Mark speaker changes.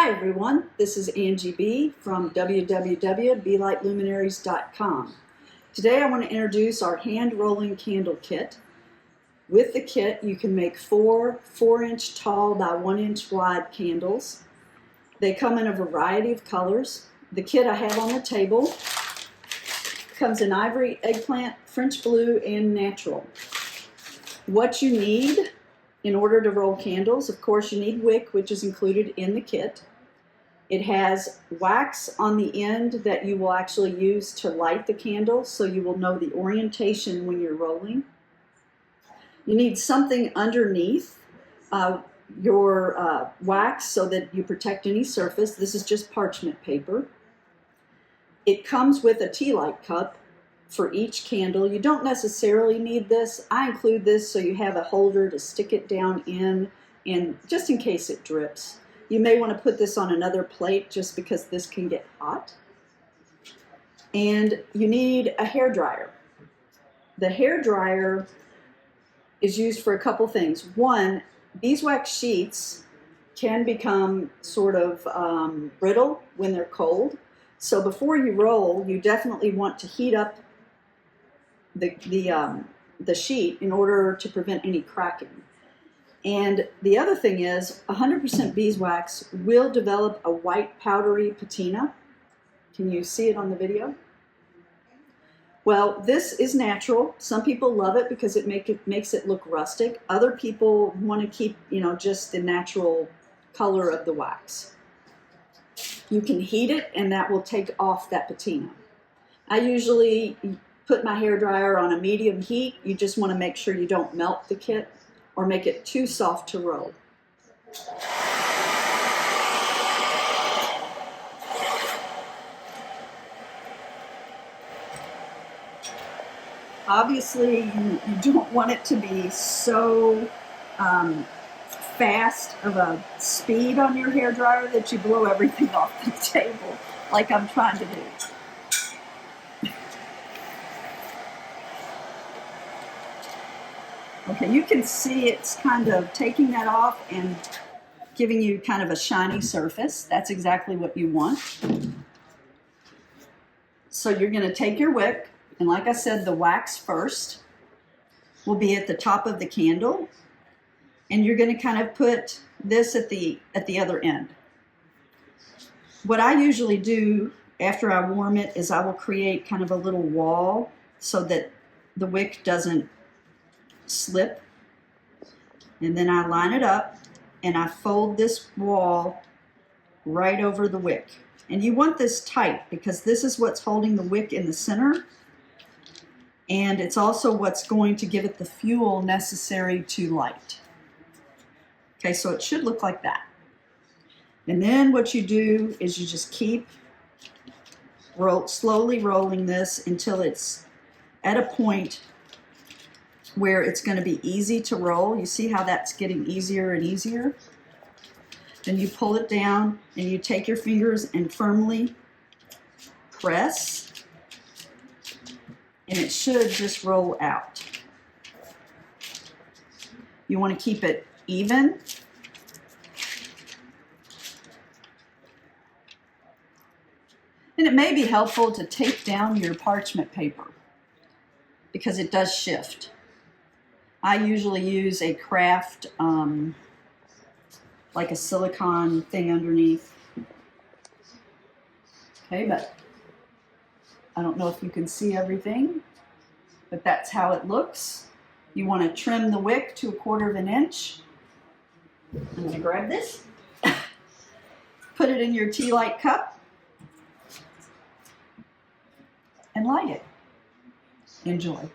Speaker 1: Hi everyone, this is Angie B from www.belightluminaries.com. Today I want to introduce our hand rolling candle kit. With the kit you can make four 4-inch tall by 1-inch wide candles. They come in a variety of colors. The kit I have on the table comes in ivory, eggplant, French blue, and natural. What you need in order to roll candles, of course, you need wick, which is included in the kit. It has wax on the end that you will actually use to light the candle, so you will know the orientation when you're rolling. You need something underneath your wax so that you protect any surface. This is just parchment paper. It comes with a tea light cup for each candle. You don't necessarily need this. I include this so you have a holder to stick it down in, and just in case it drips. You may want to put this on another plate just because this can get hot. And you need a hair dryer. The hair dryer is used for a couple things. One, beeswax sheets can become sort of brittle when they're cold. So before you roll, you definitely want to heat up the sheet in order to prevent any cracking. And the other thing is 100% beeswax will develop a white powdery patina. Can you see it on the video? Well, this is natural. Some people love it because it makes it look rustic. Other people want to keep, just the natural color of the wax. You can heat it and that will take off that patina. I usually put my hair dryer on a medium heat. You just want to make sure you don't melt the kit or make it too soft to roll. Obviously, you don't want it to be so fast of a speed on your hair dryer that you blow everything off the table, like I'm trying to do. Okay, you can see it's kind of taking that off and giving you kind of a shiny surface. That's exactly what you want. So you're going to take your wick, and like I said, the wax first will be at the top of the candle, and you're going to kind of put this at the other end. What I usually do after I warm it is I will create kind of a little wall so that the wick doesn't slip, and then I line it up and I fold this wall right over the wick. And you want this tight because this is what's holding the wick in the center, and it's also what's going to give it the fuel necessary to light. Okay, so it should look like that. And then what you do is you just keep slowly rolling this until it's at a point where it's going to be easy to roll. You see how that's getting easier and easier? Then you pull it down and you take your fingers and firmly press, and it should just roll out. You want to keep it even. And it may be helpful to tape down your parchment paper because it does shift. I usually use a craft, like a silicone thing underneath. Okay, but I don't know if you can see everything, but that's how it looks. You want to trim the wick to 1/4 of an inch. I'm going to grab this, put it in your tea light cup, and light it. Enjoy.